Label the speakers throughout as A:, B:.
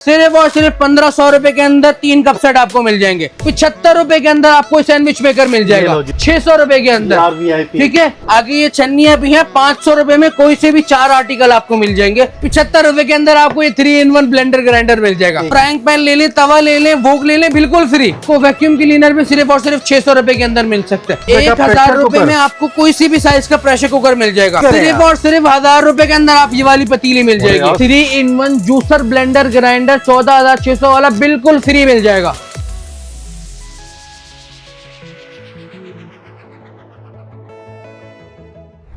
A: सिर्फ और सिर्फ 1500 रुपए के अंदर 3 कप सेट आपको मिल जाएंगे। 75 रुपए के अंदर आपको सैंडविच मेकर मिल जाएगा 600 रुपए के अंदर। ठीक है, आगे ये छन्नियां भी हैं 500 रुपए में कोई से भी 4 आर्टिकल आपको मिल जाएंगे। 75 रुपए के अंदर आपको ये 3-in-1 ब्लेंडर ग्राइंडर मिल जाएगा। फ्राइंग पैन ले लें, तवा ले लें, वोग ले लें, बिल्कुल फ्री। को वैक्यूम क्लीनर में सिर्फ और सिर्फ 600 रुपए के अंदर मिल सकते हैं। 1000 रुपए में आपको कोई सी भी साइज का प्रेशर कुकर मिल जाएगा। सिर्फ और सिर्फ 1000 रुपए के अंदर आप ये वाली पतीली मिल जाएगी। 3-in-1 जूसर ब्लेंडर ग्राइंडर 14,600 वाला बिल्कुल फ्री मिल जाएगा।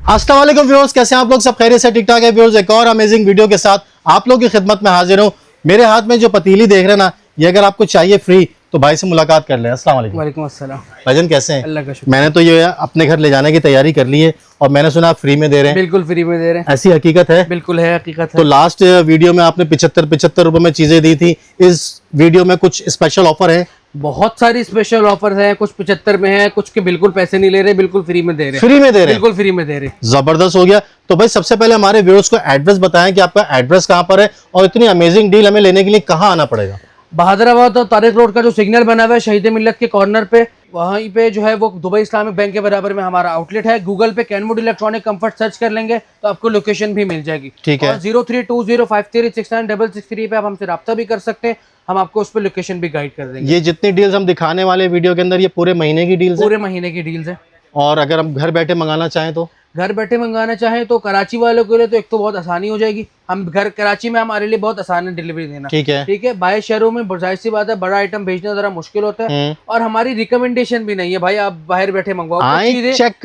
B: अस्सलाम वालेकुम व्यूअर्स, कैसे हैं आप लोग? सब खैरियत से? ठीक ठाक है व्यूअर्स। एक और अमेजिंग वीडियो के साथ आप लोगों की खिदमत में हाजिर हूं। मेरे हाथ में जो पतीली देख रहे हैं ना, ये अगर आपको चाहिए फ्री तो भाई से मुलाकात कर लें। अस्सलाम वालेकुम।
A: वालेकुम अस्सलाम।
B: भाईजान कैसे हैं?
A: अल्लाह का शुक्र।
B: मैंने तो ये अपने घर ले जाने की तैयारी कर ली है और मैंने सुना आप फ्री में दे रहे हैं।
A: बिल्कुल फ्री में दे रहे हैं।
B: ऐसी हकीकत है?
A: बिल्कुल है, हकीकत है।
B: तो लास्ट वीडियो में आपने 75 रुपए में चीजें दी थी। इस वीडियो में कुछ स्पेशल ऑफर है?
A: बहुत सारी स्पेशल ऑफर्स हैं, कुछ 75 में है, कुछ के बिल्कुल पैसे नहीं ले रहे, बिल्कुल फ्री में दे रहे हैं।
B: फ्री में दे रहे हैं?
A: बिल्कुल फ्री में दे रहे हैं।
B: जबरदस्त हो गया। तो भाई सबसे पहले हमारे व्यूअर्स को एड्रेस बताएं कि आपका एड्रेस कहां पर है और इतनी अमेजिंग डील हमें लेने के लिए कहां आना पड़ेगा?
A: बहादुराबाद और तारिक रोड का जो सिग्नल बना हुआ है शहीद मिल्लत के कॉर्नर पे, वहीं पे जो है वो दुबई इस्लामिक बैंक के बराबर में हमारा आउटलेट है। गूगल पे कैनवुड इलेक्ट्रॉनिक कंफर्ट सर्च कर लेंगे तो आपको लोकेशन भी मिल जाएगी।
B: ठीक है।
A: 0320536963 पे आप हमसे रब्ता भी कर सकते हैं, हम आपको उस पर लोकेशन भी गाइड कर देंगे।
B: ये जितनी डील्स हम दिखाने वाले वीडियो के अंदर ये पूरे महीने की डील्स है?
A: पूरे महीने की डील्स है।
B: और अगर हम घर बैठे मंगाना चाहें तो?
A: घर बैठे मंगाना चाहें तो कराची वालों के लिए तो एक तो बहुत आसानी हो जाएगी। हम घर कराची में हमारे लिए बहुत आसान है डिलीवरी देना।
B: ठीक है।
A: ठीक है, बाहर शहरों में जाहिर सी बात है बड़ा आइटम भेजना जरा मुश्किल होता है और हमारी रिकमेंडेशन भी नहीं है भाई आप बाहर बैठे मंगवाओ।
B: आए चेक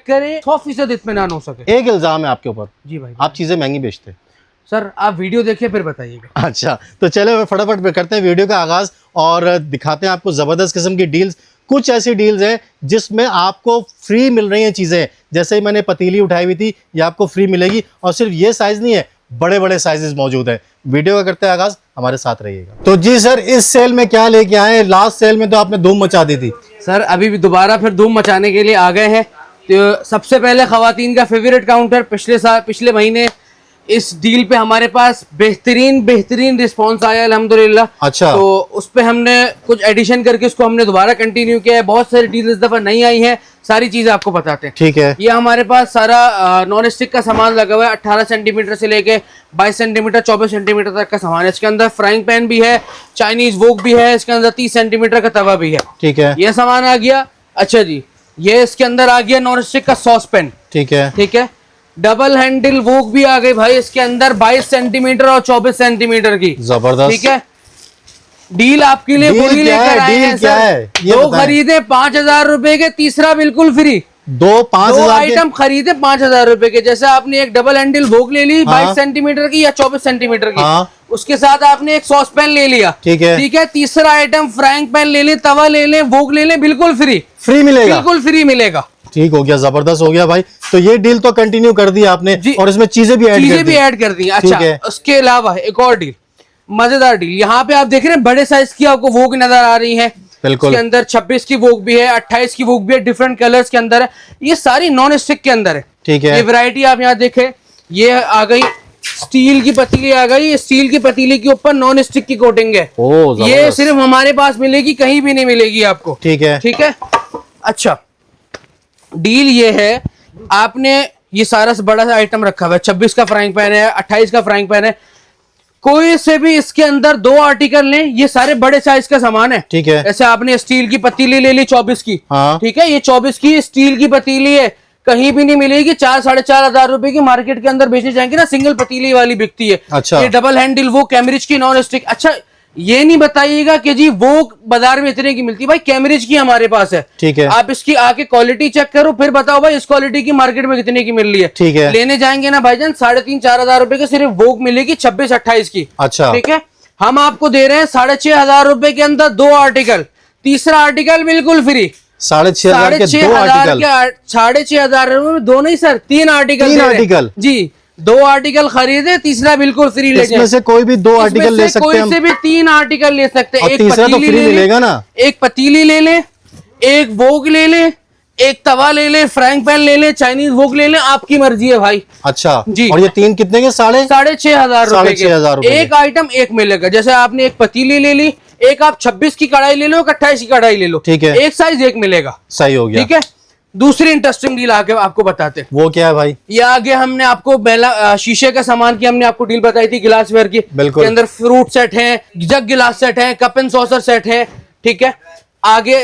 B: करें,
A: 100% इत्मीनान हो सके।
B: एक इल्जाम है आपके ऊपर,
A: जी भाई,
B: आप चीजें महंगी बेचते हैं।
A: सर आप वीडियो देखिए फिर बताइएगा।
B: अच्छा, तो चले फटाफट करते हैं वीडियो का आगाज और दिखाते हैं आपको जबरदस्त किस्म की डील्स। कुछ ऐसी डील्स हैं जिसमें आपको फ्री मिल रही हैं चीजें। जैसे ही मैंने पतीली उठाई हुई थी, ये आपको फ्री मिलेगी और सिर्फ ये साइज नहीं है, बड़े बड़े साइजेस मौजूद हैं। वीडियो का करते हैं आगाज, हमारे साथ रहिएगा। तो जी सर, इस सेल में क्या लेके आए? लास्ट सेल में तो आपने धूम मचा दी थी।
A: सर अभी भी दोबारा फिर धूम मचाने के लिए आ गए हैं। तो सबसे पहले खवातीन का फेवरेट काउंटर, पिछले महीने इस डील पे हमारे पास बेहतरीन रिस्पांस आया अल्हम्दुलिल्लाह।
B: अच्छा।
A: तो उस पे हमने कुछ एडिशन करके उसको हमने दोबारा कंटिन्यू किया है। बहुत सारी डील इस दफा नहीं आई हैं, सारी चीजें आपको बताते हैं।
B: ठीक है।
A: ये हमारे पास सारा नॉन स्टिक का सामान लगा हुआ है। 18 सेंटीमीटर से लेके 22 सेंटीमीटर 24 सेंटीमीटर तक का सामान है। इसके अंदर फ्राइंग पैन भी है, चाइनीज वोक भी है, इसके अंदर 30 सेंटीमीटर का तवा भी है।
B: ठीक है।
A: ये सामान आ गया। अच्छा जी, ये इसके अंदर आ गया नॉन स्टिक का सॉस पैन।
B: ठीक है।
A: ठीक है। डबल हैंडल वोक भी आ गई भाई, इसके अंदर 22 सेंटीमीटर और 24 सेंटीमीटर की।
B: जबरदस्त।
A: ठीक है, डील आपके लिए पूरी लेकर आए हैं सर। दो खरीदे 5,000 रुपए के, तीसरा बिल्कुल फ्री। दो
B: 5,000
A: आइटम खरीदे 5,000 रुपए के। जैसे आपने एक डबल हैंडल वोक ले ली 22 सेंटीमीटर की या 24 सेंटीमीटर की, उसके साथ आपने एक सॉस पैन ले लिया।
B: ठीक है।
A: ठीक है, तीसरा आइटम फ्राइंग पैन ले लें, तवा ले लें, वोक ले लें, बिल्कुल फ्री
B: मिलेगा।
A: बिल्कुल फ्री मिलेगा।
B: ठीक हो गया, जबरदस्त हो गया भाई। तो ये डील तो कंटिन्यू कर दी आपने और इसमें चीजें भी ऐड कर दी।
A: अच्छा, उसके अलावा एक और डील, मजेदार डील। यहाँ पे आप देख रहे हैं बड़े साइज की आपको वोक नजर आ रही है।
B: बिल्कुल।
A: इसके अंदर 26 की वोक भी है, 28 की वोक भी है, डिफरेंट कलर्स के अंदर है। ये सारी नॉन स्टिक के अंदर है।
B: ठीक है।
A: ये वैरायटी आप यहाँ देखें, ये आ गई स्टील की पतीली आ गई। स्टील की पतीली के ऊपर नॉन स्टिक की कोटिंग है। ये सिर्फ हमारे पास मिलेगी, कहीं भी नहीं मिलेगी आपको। ठीक है। ठीक है। अच्छा, डील ये है, आपने ये सारा बड़ा सा आइटम रखा हुआ है। 26 का फ्राइंग पैन है, 28 का फ्राइंग पैन है। कोई से भी इसके अंदर 2 आर्टिकल लें, ये सारे बड़े साइज का सामान है।
B: ठीक है।
A: जैसे आपने स्टील की पतीली ले ली 24 की। ठीक है, ये 24 की स्टील की पतीली है, कहीं भी नहीं मिलेगी। 4-4.5 रुपए की मार्केट के अंदर बेचने जाएंगे ना, सिंगल पतीली वाली बिकती है।
B: अच्छा।
A: ये डबल हैंडल वो कैमरिज की नॉन स्टिक। अच्छा, ये नहीं बताइएगा कि जी वो बाजार में इतने की मिलती है, भाई कैमरिज की हमारे पास है।
B: ठीक है।
A: आप इसकी आके क्वालिटी चेक करो, फिर बताओ भाई इस क्वालिटी की मार्केट में कितने की मिल रही है।
B: ठीक है।
A: लेने जाएंगे ना भाईजान 3,500-4,000 रुपए की सिर्फ वोक मिलेगी 26-28 की।
B: अच्छा।
A: ठीक है, हम आपको दे रहे हैं 6,500 रुपए के अंदर 2 आर्टिकल, तीसरा आर्टिकल बिल्कुल फ्री।
B: 6,500 के 2 आर्टिकल।
A: 6,500 रुपए में 2 नहीं सर, 3 आर्टिकल जी। 2 आर्टिकल खरीदे, तीसरा बिल्कुल फ्री ले।
B: इसमें से कोई भी 2 आर्टिकल ले सकते हैं,
A: कोई से भी 3 आर्टिकल ले सकते हैं।
B: एक तीसरा तो फ्री मिलेगा ना।
A: एक पतीली ले लें, एक वोग ले लें, एक तवा ले ले, फ्राइंग पैन ले ले, चाइनीज वोक ले ले, आपकी मर्जी है भाई।
B: अच्छा
A: जी।
B: और ये तीन कितने के?
A: 6,500 रुपए के।
B: 6,500 रुपए
A: एक आइटम एक मिलेगा। जैसे आपने एक पतीली ले ली, एक आप 26 की कढ़ाई ले लो, एक 28 की कढ़ाई ले लो,
B: ठीक है,
A: एक साइज एक मिलेगा।
B: सही हो गया।
A: ठीक है। दूसरी इंटरेस्टिंग डील आगे आपको बताते हैं।
B: वो क्या है भाई?
A: ये आगे हमने आपको शीशे का सामान की हमने आपको डील बताई थी, गिलासवेयर की।
B: बिल्कुल।
A: के अंदर फ्रूट सेट है, जग गिलास सेट है, कप एंड सॉसर सेट है। ठीक है। आगे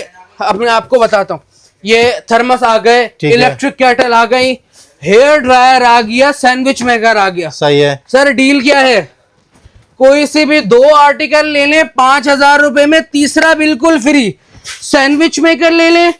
A: अब मैं आपको बताता हूँ, ये थर्मस आ गए, इलेक्ट्रिक केटल आ गई, हेयर ड्रायर आ गया, सैंडविच मेकर आ गया।
B: सही है
A: सर डील क्या है, कोई से भी 2 आर्टिकल ले लें 5,000 रुपए में, तीसरा बिल्कुल फ्री। सैंडविच मेकर ले लें,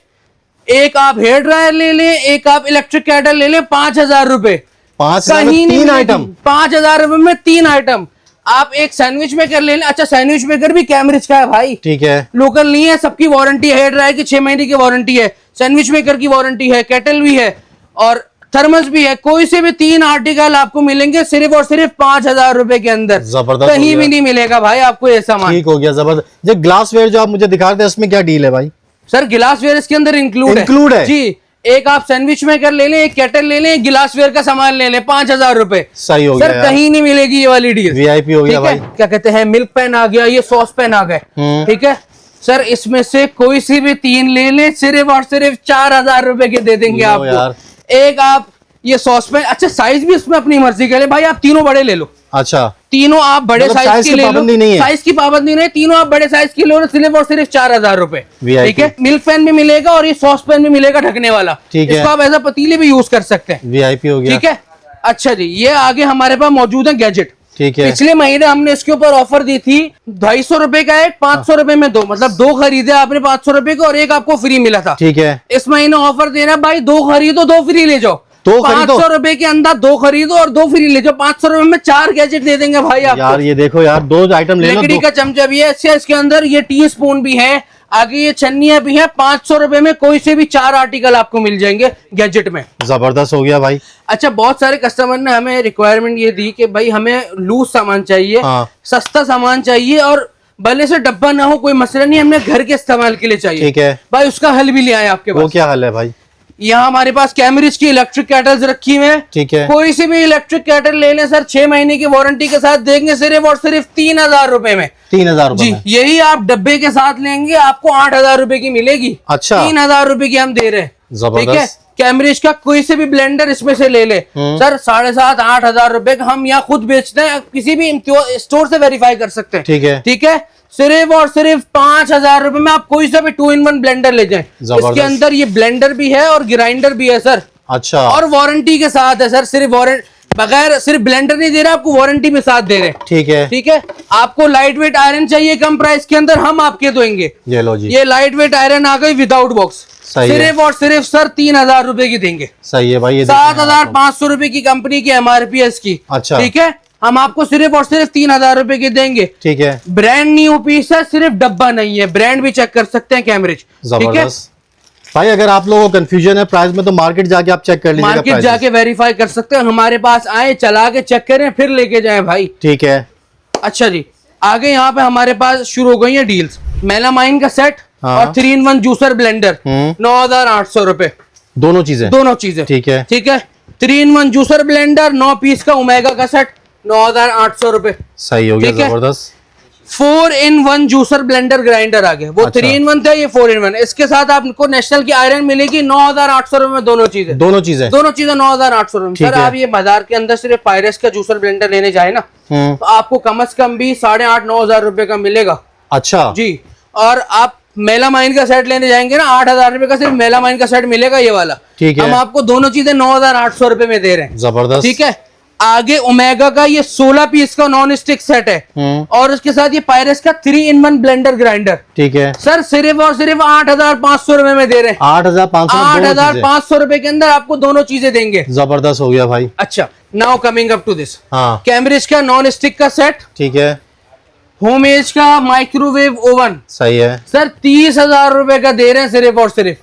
A: एक आप हेयर ड्रायर ले लें, एक आप इलेक्ट्रिक केटल ले लें, 5,000 रुपए।
B: 5,000 में 3 आइटम।
A: 5,000 रुपए में 3 आइटम। आप एक सैंडविच मेकर ले लें। अच्छा सैंडविच मेकर भी कैमरिज का है भाई,
B: ठीक है,
A: लोकल नहीं है, सबकी वारंटी है। हेयर ड्रायर की 6 महीने की वारंटी है, सैंडविच मेकर की वारंटी है, केटल भी है और थर्मस भी है। कोई से भी 3 आर्टिकल आपको मिलेंगे सिर्फ और सिर्फ 5,000 रुपए के अंदर।
B: जबरदस्त,
A: कहीं भी नहीं मिलेगा भाई आपको ये सामान।
B: ठीक हो गया, जबरदस्त। ये ग्लासवेयर जो आप मुझे दिखा रहे थे इसमें क्या डील है भाई?
A: सर गिलासवेयर इसके अंदर इंक्लूड
B: है
A: जी। एक आप सैंडविच मेकर ले लें, एक केटल ले लें, एक गिलासवेयर का सामान ले लें, 5,000 रुपए।
B: सही हो गया
A: सर कहीं नहीं मिलेगी ये वाली डील।
B: वीआईपी हो गया भाई।
A: क्या कहते हैं, मिल्क पेन आ गया, ये सॉस पेन आ गए। ठीक है सर, इसमें से कोई सी भी 3 ले लें, सिर्फ और सिर्फ 4,000 रुपए के दे देंगे आपको यार। एक आप ये सॉस पेन, अच्छा साइज भी इसमें अपनी मर्जी के ले भाई, आप तीनों बड़े ले लो।
B: अच्छा
A: तीनों आप बड़े
B: मतलब
A: साइज के ले लो, साइज की पाबंदी नहीं, तीनों आप बड़े साइज के ले लो, सिर्फ और सिर्फ 4,000 रुपए। ठीक है। मिल्क पेन भी मिलेगा और ये सॉस पेन भी मिलेगा ढकने वाला।
B: ठीक है।
A: इसको आप ऐसा पतीले भी यूज कर सकते हैं।
B: वीआईपी हो गया।
A: ठीक है। अच्छा जी, ये आगे हमारे पास मौजूद है गैजेट।
B: ठीक है।
A: पिछले महीने हमने इसके ऊपर ऑफर दी थी, 250 रुपए का एक, 500 रुपए में 2, मतलब 2 खरीदे आपने 500 रुपए को और एक आपको फ्री मिला था।
B: ठीक है।
A: इस महीने ऑफर दे रहा है भाई, 2 खरीदो 2 फ्री ले जाओ। 500 रुपए के अंदर 2 खरीदो और 2 फ्री ले जाओ। 500 रुपए में 4 गैजेट दे देंगे भाई आपको।
B: यार ये देखो यार, 2 आइटम ले लो।
A: लकड़ी का चमचा भी है इसके अंदर, ये टी स्पून भी है, आगे ये छन्नियां भी है। 500 रुपए में कोई से भी 4 आर्टिकल आपको मिल जाएंगे गैजेट में।
B: जबरदस्त हो गया भाई।
A: अच्छा बहुत सारे कस्टमर ने हमें रिक्वायरमेंट ये दी कि भाई हमें लूज सामान चाहिए, सस्ता सामान चाहिए और भले से डब्बा ना हो कोई मसला नहीं, हमने घर के इस्तेमाल के लिए चाहिए।
B: ठीक है
A: भाई, उसका हल भी ले आए आपके पास।
B: वो क्या हल है भाई?
A: यहाँ हमारे पास कैमरिज की इलेक्ट्रिक केटल्स रखी हुई हैं।
B: ठीक है।
A: कोई सी भी इलेक्ट्रिक केटल ले लें सर, 6 महीने की वारंटी के साथ देंगे सिर्फ और सिर्फ 3,000 रुपए में।
B: 3,000
A: जी। यही आप डब्बे के साथ लेंगे आपको 8,000 रुपए की मिलेगी।
B: अच्छा
A: 3,000 रुपए की हम दे रहे हैं।
B: जबरदस्त।
A: ठीक है। कैमरिज का कोई से भी ब्लेंडर इसमें से ले ले सर, 7,500 8,000 रुपए का हम यहाँ खुद बेचते हैं, किसी भी स्टोर से वेरीफाई कर सकते हैं।
B: ठीक है।
A: ठीक है। सिर्फ और सिर्फ 5,000 रुपए में आप कोई सा भी 2-in-1 ब्लेंडर ले जाएं। इसके अंदर ये ब्लेंडर भी है और ग्राइंडर भी है सर।
B: अच्छा।
A: और वारंटी के साथ है सर, सिर्फ बगैर सिर्फ ब्लेंडर नहीं दे रहे आपको, वारंटी में साथ दे रहे हैं।
B: ठीक है।
A: ठीक है। आपको लाइट वेट आयरन चाहिए कम प्राइस के अंदर, हम आपके देंगे।
B: ये लो जी,
A: ये लाइट वेट आयरन आ गई विदाउट बॉक्स, सिर्फ और सिर्फ सर 3,000 रुपए की देंगे।
B: सही है भाई।
A: 7,500 रुपए की कंपनी की MRP है इसकी।
B: अच्छा।
A: ठीक है। हम आपको सिर्फ और सिर्फ 3,000 रुपए की देंगे।
B: ठीक है।
A: ब्रांड न्यू पीस है, सिर्फ डब्बा नहीं है, ब्रांड भी चेक कर सकते हैं कैमरिज।
B: जबरदस्त भाई। अगर आप लोगों को कंफ्यूजन है प्राइस में तो मार्केट जाके आप चेक कर लीजिएगा,
A: मार्केट जाके वेरीफाई कर सकते हैं। हमारे पास आए, चला के चेक करें, फिर लेके जाएं भाई।
B: ठीक है।
A: अच्छा जी, आगे यहाँ पे हमारे पास शुरू हो गई है डील्स। मेलामाइन का सेट और 3-in-1 जूसर ब्लेंडर 9,800 रुपए,
B: दोनों चीजें।
A: ठीक है। ठीक है। 3-in-1 जूसर ब्लेंडर 9 पीस का ओमेगा का सेट 9,800 रुपए।
B: सही हो गया। जबरदस्त।
A: 4-in-1 जूसर ब्लेंडर ग्राइंडर आ गया, वो
B: अच्छा।
A: 3-in-1 था, ये 4-in-1। इसके साथ आपको नेशनल की आयरन मिलेगी 9,800 रुपए में। दोनों चीजें 9,800 रुपए। सर आप ये बाजार के अंदर सिर्फ पायरेक्स का जूसर ब्लेंडर लेने जाए ना तो आपको कम से कम भी 8,500-9,000 रुपए का मिलेगा।
B: अच्छा
A: जी। और आप मेलामाइन का सेट लेने जाएंगे ना, 8,000 रुपए का सिर्फ मेलामाइन का सेट मिलेगा ये वाला।
B: ठीक है।
A: हम आपको दोनों चीजें 9,800 रुपए में दे रहे हैं।
B: जबरदस्त।
A: ठीक है। आगे ओमेगा का ये 16 पीस का नॉन स्टिक सेट है और उसके साथ ये पायरेक्स का 3-in-1 ब्लेंडर ग्राइंडर।
B: ठीक है
A: सर, सिर्फ और सिर्फ 8,500 रुपए में दे रहे हैं। 8,500 रुपए के अंदर आपको दोनों चीजें देंगे।
B: जबरदस्त हो गया भाई।
A: अच्छा, now coming up to this,
B: हाँ।
A: कैमरिज का नॉन स्टिक का सेट,
B: ठीक है।
A: होम एज का माइक्रोवेव ओवन,
B: सही है
A: सर 30,000 रुपए का दे रहे हैं सिर्फ और सिर्फ।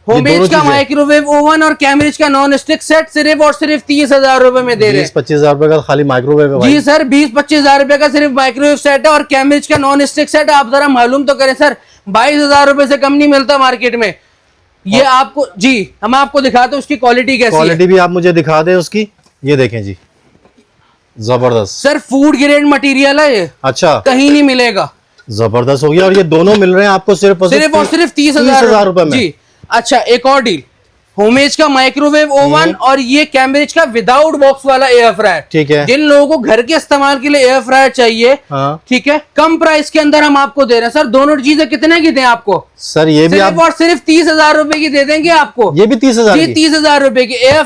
A: होम एज का माइक्रोवेव ओवन और कैमरिज का नॉन स्टिक सेट सिर्फ और सिर्फ 30,000 रुपए में दे रहे हैं।
B: 20-25,000 रुपए का खाली माइक्रोवेव है भाई।
A: जी सर, 20-25,000 रुपए का सिर्फ माइक्रोवेव सेट है और कैमरिज का नॉन स्टिक सेट। आप जरा मालूम तो करें सर, 22,000 रुपए से कम नहीं मिलता मार्केट में। ये आपको जी हम आपको दिखाते हैं उसकी क्वालिटी कैसी है।
B: क्वालिटी भी आप मुझे दिखा दें उसकी। ये देखें जी, जबरदस्त
A: सर फूड ग्रेड मटेरियल है ये,
B: अच्छा
A: कहीं नहीं मिलेगा।
B: जबरदस्त हो गया। और ये दोनों मिल रहे हैं आपको सिर्फ और
A: सिर्फ 30,000
B: रुपए में
A: जी। अच्छा एक और डील, होमेज का माइक्रोवेव ओवन और ये कैम्ब्रिज का विदाउट बॉक्स वाला एयर फ्रायर।
B: ठीक है।
A: जिन लोगों को घर के इस्तेमाल के लिए एयर फ्रायर चाहिए,
B: हाँ।
A: ठीक है, कम प्राइस के अंदर हम आपको दे रहे हैं सर। दोनों चीजें कितने की दें आपको
B: सर? ये भी आप
A: और सिर्फ 30,000 रुपए की दे देंगे आपको।
B: ये भी 30,000
A: जी 30,000 रुपए की एयर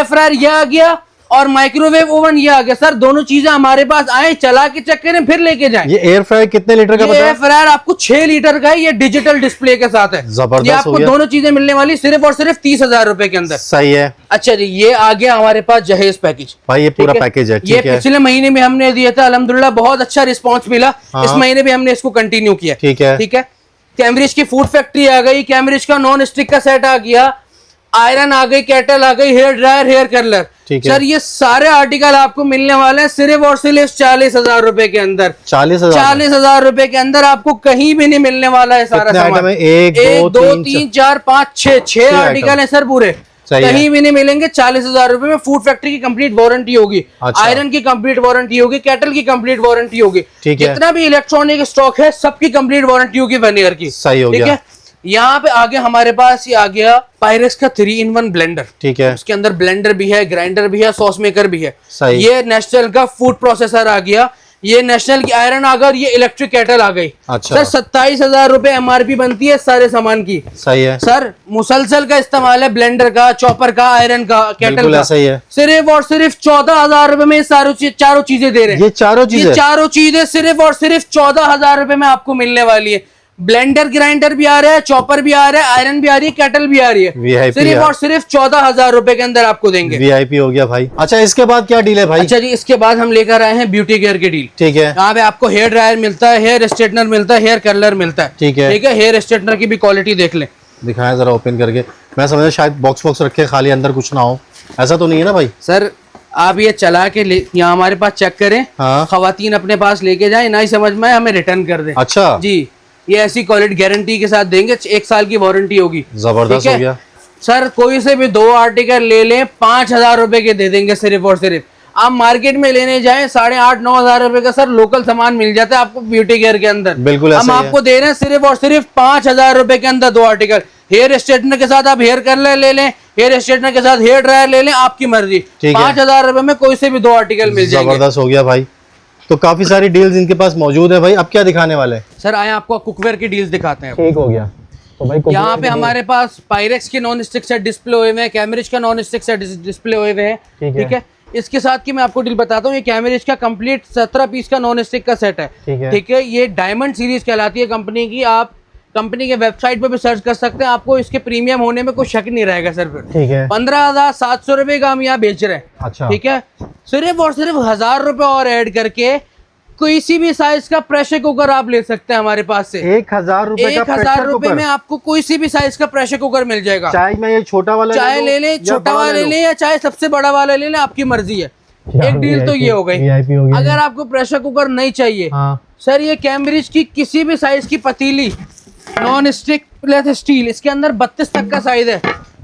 A: फ्रायर ये आ गया और माइक्रोवेव ओवन ये आ गया सर। दोनों चीजें हमारे पास आए, चला के चेक करें फिर लेके जाएं।
B: ये एयर फ्रायर कितने लीटर का
A: एयर फ्रायर आपको 6 लीटर का है, ये डिजिटल डिस्प्ले के साथ है।
B: जबरदस्त
A: ये आपको दोनों चीजें मिलने वाली सिर्फ और सिर्फ 30,000 रुपए के अंदर।
B: सही है।
A: अच्छा जी, ये आ गया हमारे पास जहेज पैकेज।
B: भाई ये पूरा पैकेज है,
A: ये
B: ठीक है।
A: पिछले महीने में हमने दिया था, अल्हम्दुलिल्लाह बहुत अच्छा रिस्पांस मिला।
B: हाँ।
A: इस महीने भी हमने इसको कंटिन्यू किया।
B: ठीक है,
A: ठीक है। कैम्ब्रिज की फूड फैक्ट्री आ गई, कैम्ब्रिज का नॉन स्टिक का सेट आ गया, आयरन आ गई, केटल आ गई, hair dryer, hair curler. Sir ये सारे आर्टिकल आपको मिलने वाले हैं सिर्फ और सिर्फ 40,000 रुपए के अंदर। 40,000 रुपए के अंदर आपको कहीं भी नहीं मिलने वाला है सारा सामान।
B: 1 2 3
A: 4 5 6 आर्टिकल है सर पूरे। कहीं भी नहीं मिलेंगे। 40,000 रुपए में फूड फैक्ट्री की कंप्लीट वारंटी होगी, आयरन की कंप्लीट वारंटी होगी, केटल की कंप्लीट वारंटी होगी, जितना भी इलेक्ट्रॉनिक स्टॉक है सबकी कंप्लीट वारंटी होगी 1 ईयर की।
B: सही हो गया।
A: यहाँ पे आगे हमारे पास ये आ गया पायरेक्स का 3-in-1 ब्लेंडर।
B: ठीक है।
A: उसके अंदर ब्लेंडर भी है, ग्राइंडर भी है, सॉस मेकर भी है।
B: सही।
A: ये नेशनल का फूड प्रोसेसर आ गया, ये नेशनल की आयरन आ गया और ये इलेक्ट्रिक केटल आ गई।
B: अच्छा।
A: सर 27,000 रुपए MRP बनती है सारे सामान की।
B: सही है।
A: सर मुसलसल का इस्तेमाल है, ब्लेंडर का, चॉपर का, आयरन का, केटल का।
B: सही है।
A: सिर्फ और सिर्फ 14,000 रुपए में चारों चीजें दे रहे हैं।
B: ये चारों
A: चीजें सिर्फ और सिर्फ 14,000 रुपए में आपको मिलने वाली है। ब्लेंडर ग्राइंडर भी आ रहा है, चॉपर भी आ रहा है, आयरन भी आ रही है, केटल भी आ रही है। सिर्फ और सिर्फ 14,000 रुपए के अंदर आपको देंगे।
B: VIP हो गया भाई। अच्छा इसके बाद क्या डील है भाई?
A: अच्छा जी, इसके बाद हम लेकर आए हैं ब्यूटी केयर की डील।
B: ठीक है।
A: यहाँ पे आपको हेयर ड्रायर मिलता है, हेयर स्ट्रेटनर मिलता है, हेयर कर्लर मिलता है।
B: ठीक है।
A: ठीक है। हेयर स्ट्रेटनर की भी क्वालिटी देख लें।
B: दिखाएं जरा ओपन करके। मैं समझा शायद बॉक्स रखे खाली, अंदर कुछ ना हो, ऐसा तो नहीं है ना भाई?
A: सर आप ये चला के यहाँ हमारे पास चेक करें।
B: हाँ।
A: खवातीन अपने पास लेके जाए, ना ही समझ में आए हमें रिटर्न कर दे।
B: अच्छा
A: जी, ये ऐसी क्वालिटी गारंटी के साथ देंगे, 1 साल की वारंटी होगी।
B: जबरदस्त हो गया।
A: सर कोई से भी 2 आर्टिकल ले लें 5,000 रुपए के दे देंगे सिर्फ और सिर्फ। आप मार्केट में लेने जाएं 8,500-9,000 रुपए का सर लोकल सामान मिल जाता है आपको ब्यूटी केयर के अंदर।
B: बिल्कुल
A: हम आपको दे रहे हैं सिर्फ और सिर्फ 5,000 रुपए के अंदर 2 आर्टिकल। हेयर स्ट्रेटनर के साथ आप हेयर कर्लर ले लें, हेयर स्ट्रेटनर के साथ हेयर ड्रायर ले लें, आपकी मर्जी। 5,000 रुपए में कोई से भी 2 आर्टिकल मिल जाएंगे।
B: जबरदस्त हो गया भाई। तो काफी सारी डील्स इनके पास मौजूद है भाई। अब क्या दिखाने वाले हैं?
A: सर आए आपको कुकवेयर की डील्स दिखाते हैं।
B: ठीक हो गया। तो भाई
A: यहाँ पे हमारे पास पायरेक्स के नॉन स्टिक सेट डिस्प्ले हुए हैं, कैम्ब्रिज का नॉन स्टिक सेट डिस्प्ले हुए हैं। ठीक है। इसके साथ की मैं आपको डील बताता हूँ, ये कैम्ब्रिज का कंप्लीट 17 पीस का नॉन स्टिक का सेट है। ठीक है। ये डायमंड सीरीज कहलाती है कंपनी की। आप कंपनी के वेबसाइट पे भी सर्च कर सकते हैं, आपको इसके प्रीमियम होने में कोई शक नहीं रहेगा सर। फिर
B: ठीक है।
A: 15,700 रुपए का हम यहाँ बेच रहे हैं।
B: अच्छा।
A: ठीक है। सिर्फ और सिर्फ 1,000 रुपए और ऐड करके किसी भी साइज का प्रेशर कुकर आप ले सकते हैं हमारे पास से।
B: 1,000 रुपए का
A: 1,000 रुपए में आपको कोई सी भी साइज का प्रेशर कुकर मिल जाएगा।
B: चाहे मैं ये छोटा वाला
A: चाहे ले लें, छोटा वाला ले लें या चाहे सबसे बड़ा वाला ले लें, आपकी मर्जी है। एक डील तो ये हो गई। अगर आपको प्रेशर कुकर नहीं चाहिए, सर ये कैम्ब्रिज की किसी भी साइज की पतीली, नॉन स्टिक प्लस स्टील, इसके अंदर 32 तक का साइज है।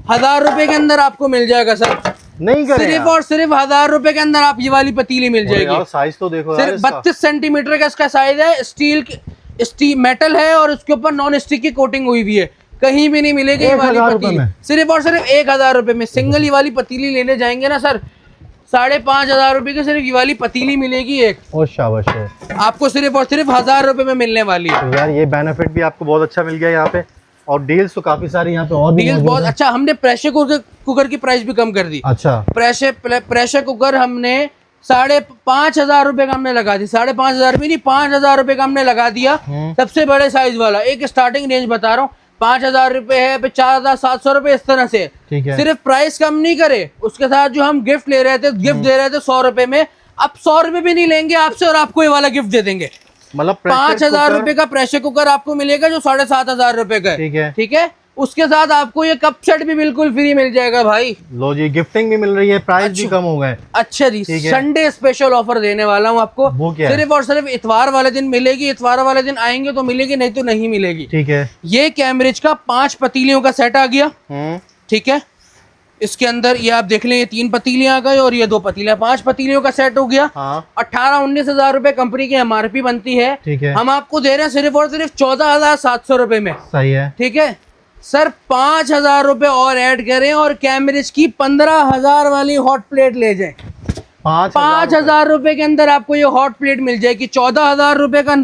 A: 1,000 रुपए के अंदर आपको मिल जाएगा सर।
B: नहीं करें
A: सिर्फ और सिर्फ 1,000 रुपए के अंदर आप ये वाली पतीली मिल जाएगी।
B: साइज तो देखो
A: सिर्फ 32 सेंटीमीटर का इसका साइज है। स्टील मेटल है और उसके ऊपर नॉन स्टिक की कोटिंग हुई हुई है। कहीं भी नहीं मिलेगी ये वाली पतीली। सिर्फ और सिर्फ 1,000 रुपए में सिंगल ये वाली पतीली लेने जाएंगे ना सर, 5,500 रुपए की सिर्फ ये वाली पतीली मिलेगी एक।
B: और शाबाश है।
A: आपको सिर्फ और सिर्फ 1,000 रुपए में मिलने वाली है।
B: तो यार ये बेनिफिट भी आपको बहुत अच्छा मिल गया यहाँ पे। और डील्स तो काफी सारी यहाँ पे और भी
A: डील्स बहुत अच्छा। हमने प्रेशर कुकर की प्राइस भी कम कर दी।
B: अच्छा।
A: प्रेशर कुकर हमने 5,500 रुपए का हमने लगा दी। 5,500 रुपए नहीं, 5,000 रुपए का हमने लगा दिया। सबसे बड़े साइज वाला एक स्टार्टिंग रेंज बता रहा हूँ, 5,000 रुपए है, 4,700 रुपए, इस तरह से। सिर्फ प्राइस कम नहीं करे, उसके साथ जो हम गिफ्ट ले रहे थे, गिफ्ट दे रहे थे 100 रुपए में, अब 100 रुपए भी नहीं लेंगे आपसे और आपको ये वाला गिफ्ट दे देंगे। मतलब 5,000 रुपए का प्रेशर कुकर आपको मिलेगा जो 7,500 रुपए का है। ठीक है। उसके साथ आपको ये कप सेट भी बिल्कुल फ्री मिल जाएगा भाई।
B: लो जी, गिफ्टिंग भी मिल रही है, प्राइस भी कम हो गए।
A: अच्छा जी, संडे स्पेशल ऑफर देने वाला हूँ आपको।
B: वो क्या है?
A: सिर्फ और सिर्फ इतवार वाले दिन मिलेगी, इतवार वाले दिन आएंगे तो मिलेगी, नहीं तो नहीं मिलेगी।
B: ठीक है।
A: ये कैम्ब्रिज का 5 पतीलियों का सेट आ गया। ठीक है, इसके अंदर ये आप देख लें, ये 3 पतीलियां आ गई और ये 2 पतीलियां, 5 पतीलियों का सेट हो गया। 18-19 हजार रुपए कंपनी की MRP बनती है।
B: ठीक है।
A: हम आपको दे रहे हैं सिर्फ और सिर्फ 14,700 रुपए में।
B: सही है।
A: ठीक है सर, 5,000 रुपए और ऐड करें और कैम्ब्रिज की 15,000 वाली हॉट प्लेट ले जाएं। 5,000 रुपए के अंदर आपको ये हॉट प्लेट मिल जाएगी। 14,000 रुपए का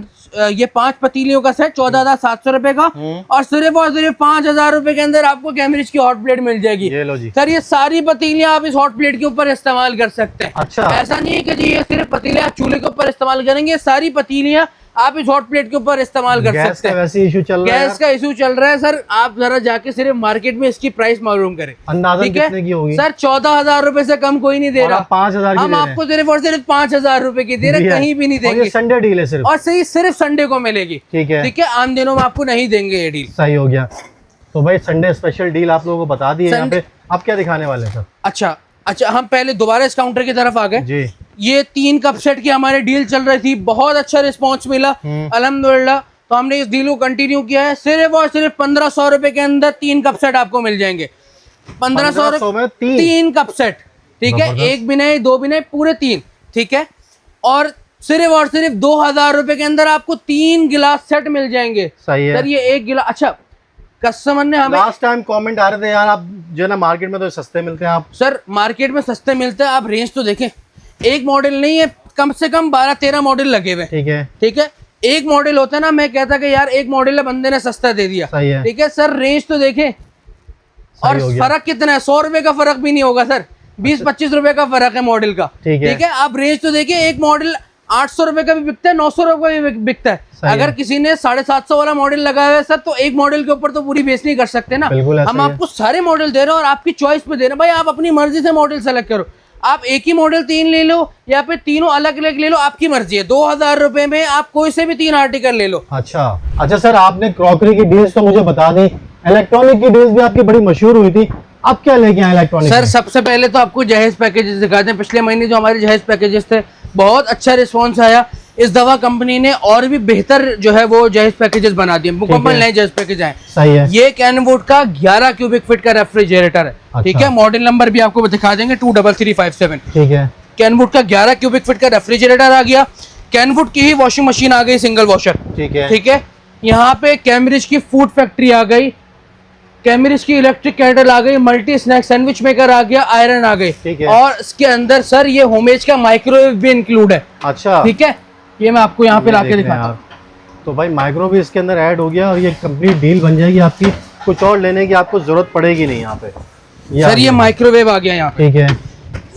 A: ये 5 पतीलियों का सेट, 14,700 रुपए का, और सिर्फ 5,000 रुपए के अंदर आपको कैम्ब्रिज की हॉट प्लेट मिल जाएगी।
B: ये लो जी
A: सर, ये सारी पतीलियां आप इस हॉट प्लेट के ऊपर इस्तेमाल कर सकते हैं।
B: अच्छा,
A: ऐसा नहीं है कि जी ये सिर्फ पतीलियां आप चूल्हे के ऊपर इस्तेमाल करेंगे, सारी पतीलियां आप इस हॉट प्लेट के ऊपर इस्तेमाल कर सकते हैं।
B: वैसे इशू चल रहा है,
A: गैस का इशू चल रहा है सर। आप जरा जाके सिर्फ मार्केट में इसकी प्राइस मालूम करें।
B: अंदाज़न कितने की होगी?
A: सर 14,000 रुपए से कम कोई नहीं दे रहा।
B: 5,000
A: हम आपको सिर्फ और सिर्फ 5,000 रुपए की दे रहे, कहीं भी नहीं देंगे।
B: संडे डील है सिर्फ,
A: और सही सिर्फ संडे को मिलेगी।
B: ठीक है।
A: ठीक है, आम दिनों में आपको नहीं देंगे ये डील।
B: सही हो गया। तो भाई संडे स्पेशल डील आप लोगों को बता दी है। यहाँ पे आप क्या दिखाने वाले हैं सर?
A: अच्छा, हम पहले दोबारा इस काउंटर की तरफ आ गए जी। ये 3 कप सेट की हमारी डील चल रही थी, बहुत अच्छा रिस्पॉन्स मिला अल्हम्दुलिल्लाह, तो हमने इस डील को कंटिन्यू किया है। सिर्फ और सिर्फ 1,500 रुपए के अंदर 3 कप सेट आपको मिल जाएंगे। 1,500 में 3 कप सेट। ठीक है, 1 भी नहीं, 2 भी नहीं, पूरे 3। ठीक है, और सिर्फ 2,000 रुपए के अंदर आपको 3 गिलास सेट मिल जाएंगे। सही है सर, ये 1 गिलास। अच्छा, कस्टमर ने हमें
B: लास्ट टाइम कमेंट आ रहे थे यार, आप जो है ना मार्केट में तो सस्ते मिलते हैं। आप
A: सर मार्केट में सस्ते मिलते हैं, आप रेंज तो देखें। एक मॉडल नहीं है, कम से कम 12-13 मॉडल लगे हुए। ठीक है, ठीक है। एक मॉडल होता है ना, मैं कहता कि यार एक मॉडल है, बंदे ने सस्ता दे दिया। सही है। ठीक है सर, रेंज तो देखें, और फर्क कितना है, 100 रुपए का फर्क भी नहीं होगा सर, 20-25 रुपए का फर्क है मॉडल का। ठीक है, आप रेंज तो देखिए, एक मॉडल 800 रुपए का भी बिकता है, 900 रुपए का भी बिकता है। अगर किसी ने 750 वाला मॉडल लगाया है सर, तो एक मॉडल के ऊपर तो पूरी बेच नहीं कर सकते ना। हम आपको सारे मॉडल दे रहे हैं और आपकी चॉइस पे दे रहे हैं भाई, आप अपनी मर्जी से मॉडल सेलेक्ट करो। आप एक ही मॉडल 3 ले लो या फिर तीनों अलग अलग ले लो, आपकी मर्जी है। 2,000 रुपए में आप कोई से भी 3 आर्टिकल ले लो। अच्छा सर, आपने क्रॉकरी की डील्स तो मुझे बता दी, इलेक्ट्रॉनिक की डील्स भी आपकी बड़ी मशहूर हुई थी, आप क्या लेके आए इलेक्ट्रॉनिक? सर सबसे पहले तो आपको जहेज पैकेजेस दिखाते हैं। पिछले महीने जो हमारे जहेज पैकेजेस थे, बहुत अच्छा रिस्पॉन्स आया। इस दफा कंपनी ने और भी बेहतर जो है वो जहेज पैकेजेस बना दिए, मुकम्मल नए जहेज पैकेज आए। सही है। ये कैनवुड का 11 क्यूबिक फीट का रेफ्रिजरेटर है। अच्छा। ठीक है, मॉडल नंबर भी आपको दिखा देंगे, 23357। ठीक है, कैनवुड का 11 क्यूबिक फीट का रेफ्रिजरेटर आ गया। कैनवुड की ही वॉशिंग मशीन आ गई, सिंगल वॉशर। ठीक है, ठीक है। यहाँ पे कैम्ब्रिज की फूड फैक्ट्री आ गई, कैम्ब्रिज की इलेक्ट्रिक केटल आ गई, मल्टी स्नैक सैंडविच मेकर आ गया, आयरन आ गई, और इसके अंदर सर ये होमेज का माइक्रोवेव भी इंक्लूड है। अच्छा, ठीक है, ये मैं आपको यहाँ पे लाके दिखाता हूँ। तो भाई माइक्रो भी इसके अंदर ऐड हो गया और ये कंप्लीट डील बन जाएगी आपकी, कुछ और लेने की आपको जरूरत पड़ेगी नहीं। यहाँ पे सर ये माइक्रोवेव आ गया यहाँ पे। ठीक है,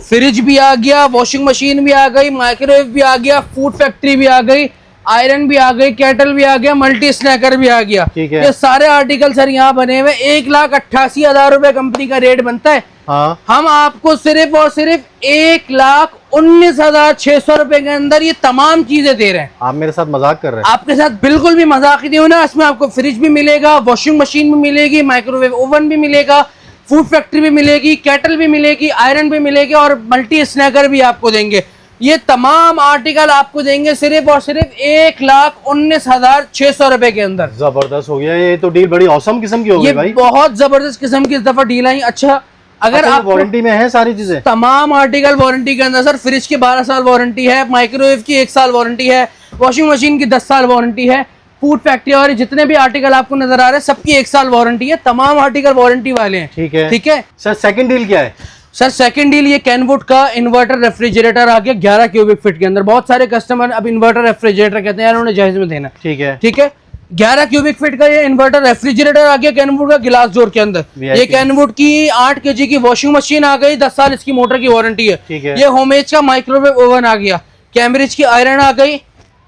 A: फ्रिज भी आ गया, वॉशिंग मशीन भी आ गई, माइक्रोवेव भी आ गया, फूड फैक्ट्री भी आ गई, आयरन भी आ गई, केटल भी आ गया, मल्टी स्नैकर भी आ गया। ठीक है, ये सारे आर्टिकल सर यहाँ बने हुए। 1,88,000 रुपए कंपनी का रेट बनता है। हाँ। हम आपको सिर्फ और सिर्फ 1,19,600 रुपए के अंदर ये तमाम चीजें दे रहे हैं। आप मेरे साथ मजाक कर रहे हैं? आपके साथ बिल्कुल भी मजाक नहीं होना। इसमें आपको फ्रिज भी मिलेगा, वॉशिंग मशीन भी मिलेगी, माइक्रोवेव ओवन भी मिलेगा, फूड फैक्ट्री भी मिलेगी, केटल भी मिलेगी, आयरन भी मिलेगी, और मल्टी स्नैकर भी आपको देंगे। ये तमाम आर्टिकल आपको देंगे सिर्फ और सिर्फ 1,19,600 रुपए के अंदर। जबरदस्त हो गया, ये तो डील बड़ी औसम किस्म की हो गई भाई, बहुत जबरदस्त किस्म की इस दफा डील आई। अच्छा, अगर आप वारंटी में है सारी चीजें, तमाम आर्टिकल वारंटी के अंदर सर। फ्रिज की 12 साल वारंटी है, माइक्रोवेव की 1 साल वारंटी है, वॉशिंग मशीन की 10 साल वारंटी है, फूड फैक्ट्री और जितने भी आर्टिकल आपको नजर आ रहे हैं सबकी 1 साल वारंटी है। तमाम आर्टिकल वारंटी वाले हैं। ठीक है, ठीक है सर। सेकंड डील क्या है? सर सेकंड डील ये कैनवुड का इन्वर्टर रेफ्रिजरेटर आ गया 11 क्यूबिक फीट के अंदर। बहुत सारे कस्टमर अब इन्वर्टर रेफ्रिजरेटर कहते हैं यार, उन्हें जहेज में देना। ठीक है, ठीक है। 11 क्यूबिक फीट का ये इन्वर्टर रेफ्रिजरेटर आ गया कैनवुड का ग्लास डोर के अंदर। ये कैनवुड की 8 kg की वॉशिंग मशीन आ गई, 10 साल इसकी मोटर की वारंटी है। ये होमेज का माइक्रोवेव ओवन आ गया, कैम्ब्रिज की आयरन आ गई,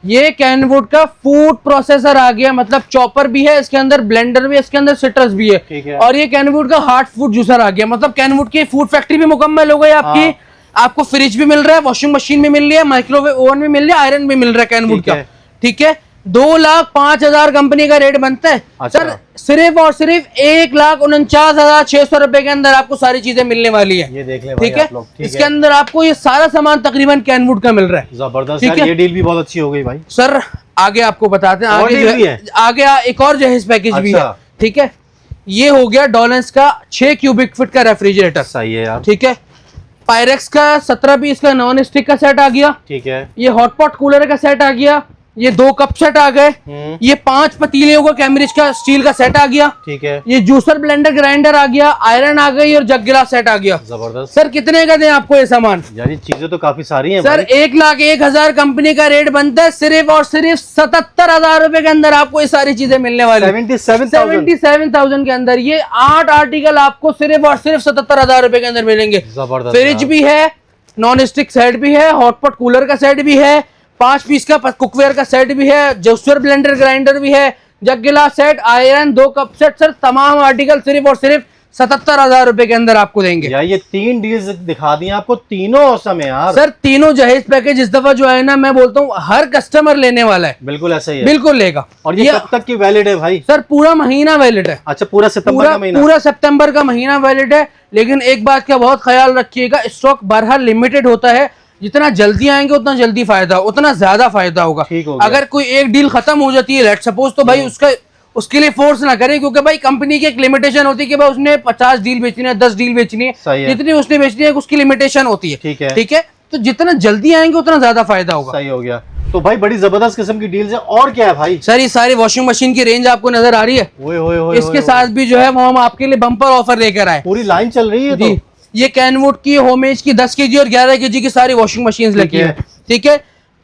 A: ये कैनवुड का फूड प्रोसेसर आ गया, मतलब चॉपर भी है इसके अंदर, ब्लेंडर भी है इसके अंदर, सिट्रस भी है, और ये कैनवुड का हार्ड फूड जूसर आ गया। मतलब कैनवुड की फूड फैक्ट्री भी मुकम्मल हो गई आपकी। आपको फ्रिज भी मिल रहा है, वॉशिंग मशीन भी मिल रही है, माइक्रोवेव ओवन भी मिल रहा है, आयरन भी मिल रहा है कैनवुड का। ठीक है, 2,05,000 कंपनी का रेट बनता है।
B: अच्छा।
A: सर सिर्फ और सिर्फ 1,49,600 रुपए के अंदर आपको सारी चीजें मिलने वाली है।
B: ये देख ले भाई
A: ठीक है,
B: आप लोग, ठीक
A: इसके
B: है।
A: अंदर आपको ये सारा सामान तकरीबन कैनवुड का मिल रहा है।
B: जबरदस्त
A: ठीक
B: यार,
A: है?
B: ये डील भी बहुत अच्छी हो गई भाई।
A: सर आगे आपको बताते हैं,
B: और
A: आगे
B: डील
A: जो
B: भी
A: है,
B: है?
A: आगे एक और जहेज पैकेज भी है।
B: अच्छा।
A: ठीक है, ये हो गया डॉलेंस का 6 क्यूबिक फीट का रेफ्रिजरेटर।
B: सही है यार।
A: ठीक है, पायरेक्स का 17 पीस का नॉन स्टिक का सेट आ गया।
B: ठीक है।
A: ये हॉटपॉट कूलर का सेट आ गया। ये 2 कप सेट आ गए। ये 5 पतीलियों का कैम्ब्रिज का स्टील का सेट आ गया।
B: ठीक है।
A: ये जूसर ब्लेंडर ग्राइंडर आ गया, आयरन आ गई और जग गिलास सेट आ गया।
B: जबरदस्त
A: सर कितने का दें आपको ये सामान?
B: यार, ये चीजें तो काफी सारी हैं
A: सर
B: भाई।
A: 1,01,000 कंपनी का रेट बनता है, सिर्फ और सिर्फ 77,000 रुपए के अंदर आपको ये सारी चीजें मिलने वाली। 77,000 के अंदर ये 8 आर्टिकल आपको सिर्फ और सिर्फ 77,000 रुपए के अंदर मिलेंगे।
B: जबरदस्त
A: फ्रिज भी है, नॉन स्टिक सेट भी है, हॉटपॉट कूलर का सेट भी है, 5 पीस का कुकवेयर का सेट भी है, जूसर ब्लेंडर ग्राइंडर भी है, जग गिलास set, iron, 2 cup set. Sir तमाम आर्टिकल सिर्फ और सिर्फ 77,000 रुपए के अंदर आपको देंगे।
B: यार ये 3 डील्स दिखा दी आपको, तीनों औसम है यार।
A: सर तीनों जहेज पैकेज इस दफा जो है ना, मैं बोलता हूँ हर कस्टमर लेने वाला है।
B: बिल्कुल ऐसा ही है।
A: बिल्कुल लेगा।
B: और ये कब तक की वैलिड है भाई?
A: सर पूरा महीना वैलिड है।
B: अच्छा, पूरा सितंबर का महीना?
A: पूरा सितंबर का महीना वैलिड है। लेकिन एक बात का बहुत ख्याल रखिएगा, स्टॉक बहरहाल लिमिटेड होता है। जितना जल्दी आएंगे उतना जल्दी फायदा, उतना ज्यादा फायदा होगा।
B: ठीक हो गया।
A: अगर कोई एक डील खत्म हो जाती है लेट सपोज, तो भाई उसके लिए फोर्स ना करें, क्योंकि भाई कंपनी की एक लिमिटेशन होती है कि भाई उसने 50 डील बेचनी है, 10 डील बेचनी है,
B: सही है।
A: जितनी उसने बेचनी है उसकी लिमिटेशन होती है।
B: ठीक है।
A: ठीक है, तो जितना जल्दी आएंगे उतना ज्यादा फायदा होगा।
B: सही हो गया। तो भाई बड़ी जबरदस्त किस्म की डील्स है। और क्या है भाई?
A: सर ये सारी वॉशिंग मशीन की रेंज आपको नजर आ रही है।
B: ओए ओए ओए,
A: इसके साथ भी जो है वो हम आपके लिए बम्पर ऑफर लेकर आए।
B: पूरी लाइन चल रही है।
A: जी, ये कैनवुड की, होमेज की 10 केजी और 11 केजी की सारी वॉशिंग मशीन लगी है। ठीक है,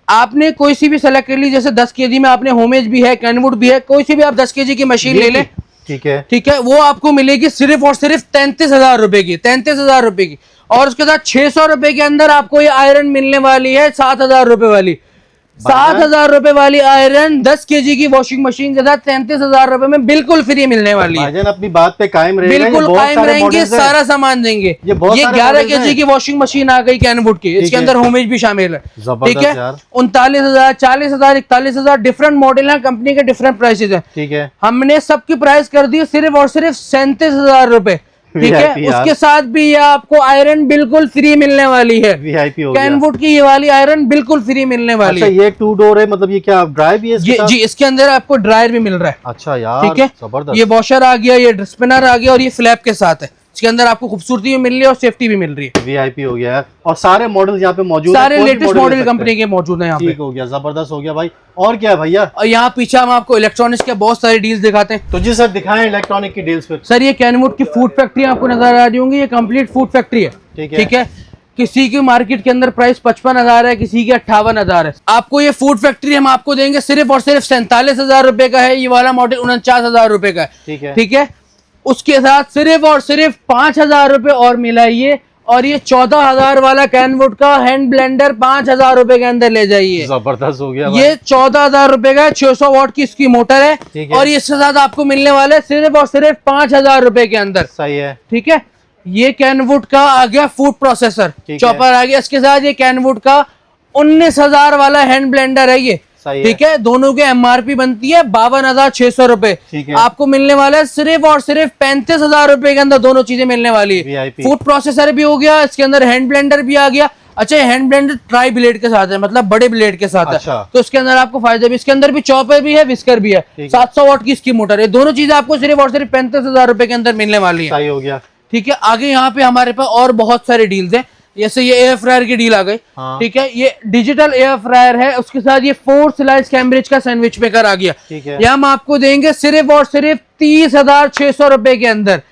A: आपने कोई सी भी सेलेक्ट कर ली, जैसे 10 केजी में आपने होमेज भी है, कैनवुड भी है, कोई सी भी आप 10 केजी की मशीन ले लें।
B: ठीक है।
A: ठीक है, वो आपको मिलेगी सिर्फ और सिर्फ 33,000 रुपए की, 33,000 रुपए की। और उसके साथ 600 रुपए के अंदर आपको ये आयरन मिलने वाली है, 7,000 रुपए वाली। 7,000 रुपए वाली आयरन 10 केजी की वॉशिंग मशीन के साथ 33,000 रुपए में बिल्कुल फ्री मिलने वाली है।
B: भाईजान अपनी बात पे कायम रहेंगे,
A: बिल्कुल कायम रहेंगे, सारा सामान देंगे। ये 11 केजी की वॉशिंग मशीन आ गई कैनवुड की, इसके अंदर होमेज भी शामिल है। ठीक है, 39,000, 40,000, 41,000 डिफरेंट मॉडल है, कंपनी के डिफरेंट प्राइसेस है।
B: ठीक है,
A: हमने सबकी प्राइस कर दी सिर्फ और सिर्फ 37,000 रुपए। ठीक है, उसके साथ भी ये आपको आयरन बिल्कुल फ्री मिलने वाली है।
B: वीआईपी हो गया।
A: कैनवुड की ये वाली आयरन बिल्कुल फ्री मिलने वाली है।
B: ये 2 डोर है, मतलब ये क्या ड्राई भी है?
A: जी, इसके अंदर आपको ड्रायर भी मिल रहा है।
B: अच्छा यार,
A: ठीक है,
B: जबरदस्त।
A: ये वॉशर आ गया, ये स्पिनर आ गया और ये फ्लैप के साथ है। इसके अंदर आपको खूबसूरती भी मिल रही है और सेफ्टी भी मिल रही है।
B: वीआईपी हो गया है। और सारे मॉडल यहाँ पे मौजूद हैं,
A: सारे
B: कोई भी
A: लेटेस्ट
B: ले
A: मॉडल
B: सकते
A: कंपनी
B: हैं।
A: के मौजूद हैं यहाँ पे।
B: ठीक हो गया, जबरदस्त हो गया भाई। और क्या है भैया?
A: और यहाँ पीछे हम आपको इलेक्ट्रॉनिक्स के बहुत सारी डील्स दिखाते हैं।
B: तो जी सर, दिखाएं इलेक्ट्रॉनिक की डील्स पे।
A: सर ये कैनवुड की फूड फैक्ट्री आपको नजर आ रही होंगी, ये कंप्लीट फूड फैक्ट्री है। ठीक है, किसी की मार्केट के अंदर प्राइस 55,000 है, किसी की 58,000 है। आपको ये फूड फैक्ट्री हम आपको देंगे सिर्फ और सिर्फ 47,000 रुपए का है। ये वाला मॉडल 49,000 रुपए का है।
B: ठीक है।
A: ठीक है, उसके साथ सिर्फ और सिर्फ 5,000 रुपए और मिला ये, और ये 14,000 वाला कैनवुड का हैंड ब्लेंडर 5,000 रुपए के अंदर ले जाइए।
B: जबरदस्त हो गया।
A: ये 14,000 रुपए का 600 वॉट की इसकी मोटर है।
B: ठीक है।
A: और इसके साथ आपको मिलने वाले है सिर्फ और सिर्फ 5,000 रुपए के अंदर।
B: सही है।
A: ठीक है, ये कैनवुड का आ गया फूड प्रोसेसर, चॉपर आ गया। इसके साथ ये कैनवुड का 19,000 वाला हैंड ब्लेंडर है ये। ठीक है, दोनों के एमआरपी बनती है 52,600 रुपए। आपको मिलने वाला है सिर्फ और सिर्फ 35,000 रुपए के अंदर दोनों चीजें मिलने वाली है। फूड प्रोसेसर भी हो गया, इसके अंदर हैंड ब्लेंडर भी आ गया। अच्छा, हैंड ब्लेंडर ट्राई ब्लेड के साथ है, मतलब बड़े ब्लेड के साथ है। तो इसके अंदर आपको फायदे भी, इसके अंदर भी चॉपर भी है, विस्कर भी है। 700 वॉट की इसकी मोटर है। दोनों चीजें आपको सिर्फ और सिर्फ 35,000 रुपए के अंदर मिलने वाली है।
B: सही हो गया।
A: ठीक है, आगे यहाँ पे हमारे पास और बहुत सारे डील्स हैं। जैसे ये एयर फ्रायर की डील आ गई। ठीक है, ये डिजिटल एयर फ्रायर है, उसके साथ ये 4 स्लाइस कैम्ब्रिज का सैंडविच मेकर आ गया। ये हम आपको देंगे सिर्फ और सिर्फ 30,600 रुपए के अंदर।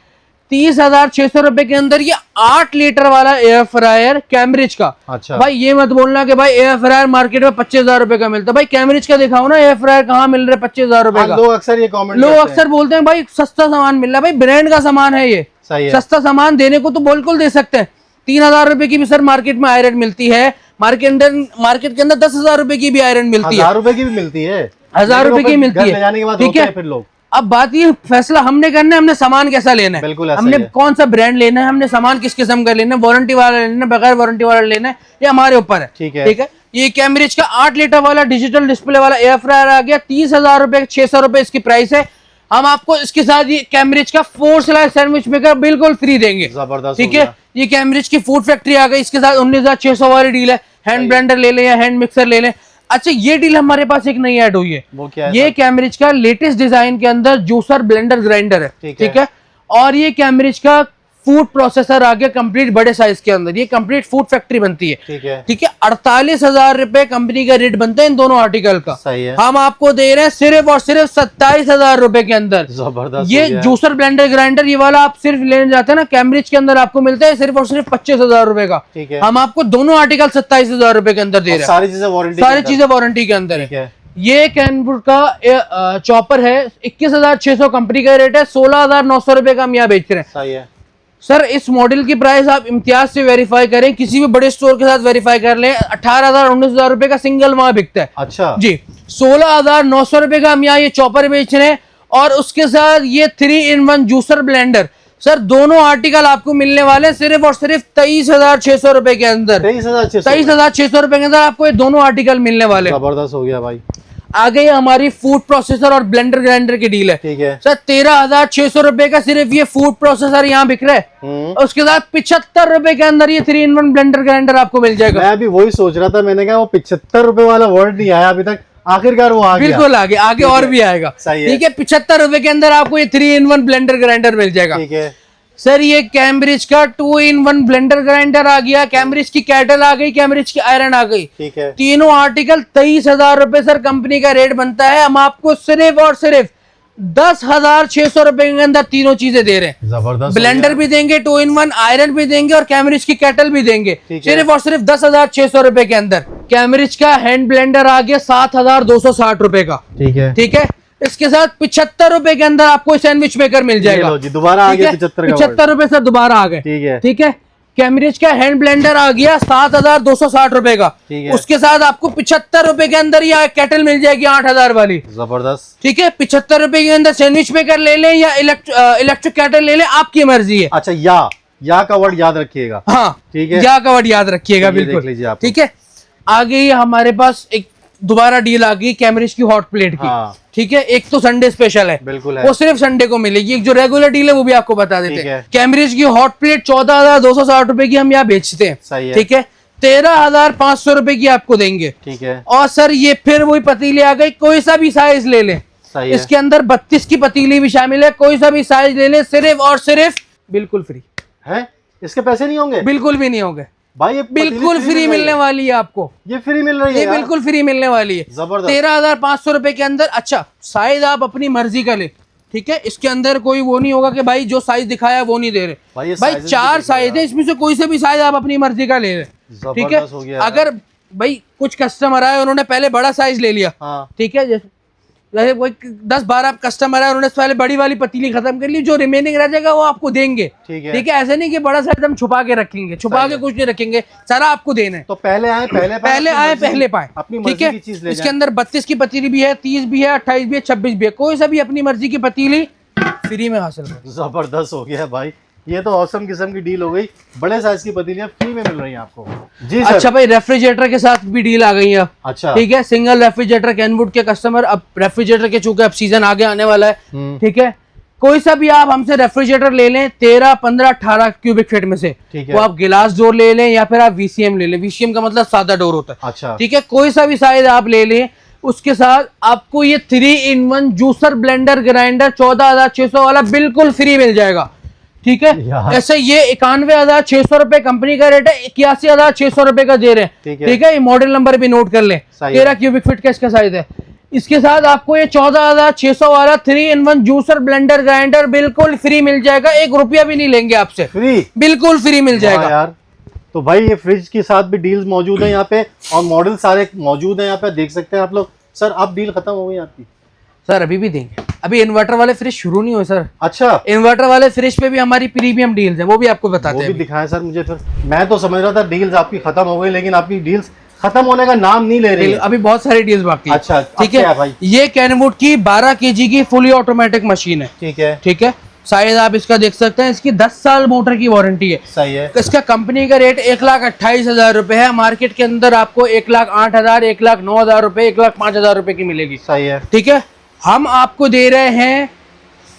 A: 30,600 रुपए के अंदर ये 8 लीटर वाला एयर फ्रायर कैम्ब्रिज का।
B: अच्छा
A: भाई ये मत बोलना कि भाई एयर फ्रायर मार्केट में 25,000 रुपए का मिलता है। भाई कैम्ब्रिज का दिखाओ ना, एयर फ्रायर कहाँ मिल रहा है 25,000 रुपए का।
B: लोग अक्सर ये कमेंट
A: लोग अक्सर बोलते हैं भाई सस्ता सामान मिल रहा है। भाई ब्रांड का सामान है ये, सस्ता सामान देने को तो बिल्कुल दे सकते हैं। 3,000 रुपए की भी सर मार्केट में आयरन मिलती है। मार्केट के अंदर 10,000 रुपए की भी आयरन मिलती है,
B: 1,000 रुपए की भी मिलती है,
A: 1,000 रुपए की मिलती है। ठीक है,
B: फिर लोग
A: अब बात ये फैसला हमने करना है, हमने सामान कैसा लेना है, हमने कौन सा ब्रांड लेना है, हमने सामान किस किस्म का लेना है, वारंटी वाला लेना है, बगैर वारंटी वाला लेना है, ये हमारे ऊपर है। ठीक है, ये कैम्ब्रिज का 8 लीटर वाला डिजिटल डिस्प्ले वाला एयर फ्रायर आ गया, 30,000 रुपए, 600 रुपए इसकी प्राइस है। हम आपको इसके साथ ये कैम्ब्रिज का 4 स्लाइस सैंडविच मेकर बिल्कुल फ्री देंगे,
B: जबरदस्त।
A: ठीक है। ये कैम्ब्रिज की फूड फैक्ट्री आ गई, इसके साथ 19,600 वाली डील है। हैंड ब्लेंडर ले लें या हैंड मिक्सर ले लें। अच्छा, ये डील हमारे पास एक नई ऐड हुई है,
B: वो क्या है?
A: ये कैम्ब्रिज का लेटेस्ट डिजाइन के अंदर जूसर ब्लेंडर ग्राइंडर है, ठीक है। और ये कैम्ब्रिज का फूड प्रोसेसर आ गया कंप्लीट बड़े साइज के अंदर, ये कंप्लीट फूड फैक्ट्री बनती है, ठीक है। 48,000 रुपए कंपनी का रेट बनता है इन दोनों आर्टिकल का,
B: सही है।
A: हम आपको दे रहे हैं सिर्फ और सिर्फ 27,000 रुपए के अंदर।
B: जबरदस्त।
A: ये जूसर ब्लेंडर ग्राइंडर ये वाला आप सिर्फ लेने जाते हैं ना, कैम्ब्रिज के अंदर आपको मिलता है सिर्फ और सिर्फ 25,000 रुपए का,
B: ठीक है।
A: हम आपको दोनों आर्टिकल 27,000 रुपए के अंदर दे रहे हैं,
B: सारी चीजें वारंटी
A: के अंदर है। ये कैनवुड का चॉपर है, 21,600 कंपनी का रेट है, 16,900 रुपए का हम यहाँ बेच रहे हैं।
B: सही है
A: सर, इस मॉडल की प्राइस आप इम्तियाज से वेरीफाई करें, किसी भी बड़े स्टोर के साथ वेरीफाई कर लें, 18,000 19,000 रुपए का सिंगल वहां बिकता है।
B: अच्छा
A: जी, 16,900 रुपए का हम यहाँ ये चॉपर बेच रहे हैं, और उसके साथ ये 3-in-1 जूसर ब्लेंडर। सर, दोनों आर्टिकल आपको मिलने वाले सिर्फ और सिर्फ 23,600 रुपए के अंदर। 23,600 रुपए के अंदर आपको ये दोनों आर्टिकल मिलने वाले।
B: जबरदस्त हो गया भाई।
A: आगे हमारी फूड प्रोसेसर और ब्लेंडर ग्राइंडर की डील है,
B: ठीक है।
A: सर 13,600 रुपए का सिर्फ ये फूड प्रोसेसर यहाँ बिक रहा है, उसके साथ 75 रुपए के अंदर ये 3-in-1 ब्लेंडर ग्राइंडर आपको मिल जाएगा।
B: मैं भी वही सोच रहा था, मैंने कहा वो 75 रुपए वाला वर्ड नहीं आया अभी तक, आखिरकार वो आ गया।
A: बिल्कुल आगे और भी आएगा, ठीक है। 75 रुपए के अंदर आपको ये 3-in-1 ब्लेंडर ग्राइंडर मिल जाएगा,
B: ठीक है।
A: सर, ये कैम्ब्रिज का 2-in-1 ब्लेंडर ग्राइंडर आ गया, कैम्ब्रिज की कैटल आ गई, कैम्ब्रिज की आयरन आ गई,
B: ठीक है।
A: तीनों आर्टिकल 23,000 रुपए सर कंपनी का रेट बनता है। हम आपको सिर्फ और सिर्फ 10,600 रुपए के अंदर तीनों चीजें दे रहे हैं।
B: जबरदस्त।
A: ब्लेंडर भी देंगे, 2-in-1 आयरन भी देंगे, और कैम्ब्रिज की कैटल भी देंगे, सिर्फ और सिर्फ 10,600 रुपए के अंदर। कैम्ब्रिज का हैंड ब्लेंडर आ गया 7,260 रुपए का, ठीक है। इसके साथ 75 रुपए के अंदर आपको सैंडविच मेकर मिल जाएगा।
B: दोबारा आ गया
A: 75 रुपए सर, दोबारा आ गए, ठीक है। कैम्ब्रिज का हैंड ब्लेंडर आ गया 7,260 रुपए का, उसके साथ आपको 75 रुपए के अंदर ये कैटल मिल जाएगी 8,000 वाली।
B: जबरदस्त,
A: ठीक है। 75 रुपए के अंदर सैंडविच मेकर ले लें या इलेक्ट्रिक कैटल ले लें, आपकी मर्जी है।
B: अच्छा, या का वर्ड याद रखिएगा,
A: हाँ,
B: ठीक है।
A: या का वर्ड याद रखिएगा, बिल्कुल, ठीक है। आगे ये हमारे पास एक दोबारा डील आ गई कैम्ब्रिज की हॉट प्लेट की, ठीक है। एक तो संडे स्पेशल है,
B: बिल्कुल है,
A: वो सिर्फ संडे को मिलेगी। एक जो रेगुलर डील है वो भी आपको बता देते हैं। कैम्ब्रिज की हॉट प्लेट 14,260 रुपए की हम यहाँ बेचते हैं, ठीक है। 13,500 रुपए की आपको देंगे, ठीक है। और सर, ये फिर वही पतीली आ गई, कोई सा भी साइज ले लें, इसके अंदर 32 की पतीली भी शामिल है, कोई सा भी साइज ले लें, सिर्फ और सिर्फ बिल्कुल फ्री है।
B: इसके पैसे नहीं होंगे?
A: बिल्कुल भी नहीं होंगे भाई, ये
B: बिल्कुल
A: फ्री मिलने वाली है आपको,
B: ये फ्री मिल रही है,
A: ये बिल्कुल फ्री मिलने वाली है। जबरदस्त। 13,500 रुपए के अंदर। अच्छा, साइज आप अपनी मर्जी का ले, ठीक है। इसके अंदर कोई वो नहीं होगा कि भाई जो साइज दिखाया वो नहीं दे रहे, भाई 4 साइज है, इसमें से कोई से भी साइज आप अपनी मर्जी का ले रहे, ठीक है। अगर भाई कुछ कस्टमर आए, उन्होंने पहले बड़ा साइज ले लिया, ठीक है, जैसे कोई 10-12 कस्टमर है, उन्होंने पहले बड़ी वाली पतीली खत्म कर ली, जो रिमेनिंग रह जाएगा वो आपको देंगे, ठीक है। ऐसे नहीं कि बड़ा साइज हम छुपा के रखेंगे, छुपा के कुछ नहीं रखेंगे, सारा आपको देना है।
B: तो पहले आए पहले पाए, ठीक है।
A: इसके अंदर 32 की पतीली भी है, 30 भी है, 28 भी है, 26 भी है, कोई सा भी अपनी मर्जी की पतीली फ्री में हासिल करो।
B: जबरदस्त हो गया भाई, ये तो औसम किस्म की डील हो गई। बड़े साइज की पतीलियां फ्री में मिल रही हैं आपको जी सर।
A: अच्छा भाई, रेफ्रिजरेटर के साथ भी डील आ गई है। अच्छा, ठीक है। सिंगल रेफ्रिजरेटर कैनवुड के कस्टमर, अब रेफ्रिजरेटर के चूंकि अब सीजन आगे आने वाला है, ठीक है, कोई सा भी आप हमसे रेफ्रिजरेटर ले लें 13, 15, 18 क्यूबिक फीट में से, वो आप गिलास डोर ले लें या फिर आप वीसीएम ले लें। वीसीएम का मतलब सादा डोर होता है, अच्छा, ठीक है। कोई सा भी साइज आप ले लें, उसके साथ आपको ये 3-in-1 जूसर ब्लेंडर ग्राइंडर 14,600 वाला बिल्कुल फ्री मिल जाएगा, ठीक है। ऐसे ये 91,600 रुपए कंपनी का रेट है, 81,600 रुपए का दे रहे हैं, ठीक है। ये मॉडल नंबर भी नोट कर लें, 13 क्यूबिक फीट का इसका साइज है। इसके साथ आपको ये 14,600 वाला 3-in-1 जूसर ब्लेंडर ग्राइंडर बिल्कुल फ्री मिल जाएगा, 1 रुपया भी नहीं लेंगे आपसे, फ्री, बिल्कुल फ्री मिल जाएगा
B: यार। तो भाई, ये फ्रिज के साथ भी डील्स मौजूद है यहाँ पे, और मॉडल सारे मौजूद है यहाँ पे, देख सकते हैं आप लोग। सर, अब डील खत्म हो गई आपकी?
A: सर, अभी भी देंगे, अभी इन्वर्टर वाले फ्रिज शुरू नहीं हुए सर।
B: अच्छा,
A: इन्वर्टर वाले फ्रिज पे भी हमारी प्रीमियम डील्स है, वो भी आपको बताते हैं।
B: वो भी दिखाएं सर मुझे। फिर मैं तो समझ रहा था डील्स आपकी खत्म हो गई, लेकिन आपकी डील्स खत्म होने का नाम नहीं ले रही है।
A: अभी बहुत सारी डील्स बाकी है।
B: अच्छा,
A: ठीक है भाई। ये कैनवुड की 12 kg की फुली ऑटोमेटिक मशीन है, ठीक है, ठीक है। साइज आप इसका देख सकते हैं, इसकी 10 साल मोटर की वारंटी है।
B: सही है।
A: इसका कंपनी का रेट 1,28,000 रुपए है, मार्केट के अंदर आपको 1,08,000, 1,09,000 रुपए, 1,05,000 रुपए की मिलेगी।
B: सही है।
A: ठीक है, हम आपको दे रहे हैं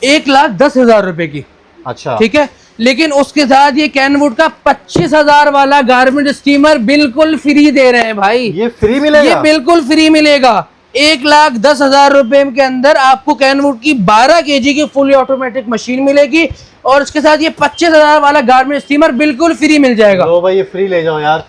A: 1,10,000 रुपए की।
B: अच्छा।
A: ठीक है, लेकिन उसके साथ ये कैनवुड का 25,000 वाला गारमेंट स्टीमर बिल्कुल फ्री दे रहे हैं भाई।
B: ये फ्री मिलेगा?
A: ये बिल्कुल फ्री मिलेगा। 1,10,000 रुपए के अंदर आपको कैनवुड की 12 kg की फुली ऑटोमेटिक मशीन मिलेगी और उसके साथ ये 25,000 वाला गारमेंट स्टीमर बिल्कुल फ्री मिल जाएगा।
B: लो भाई, ये फ्री ले जाओ यार।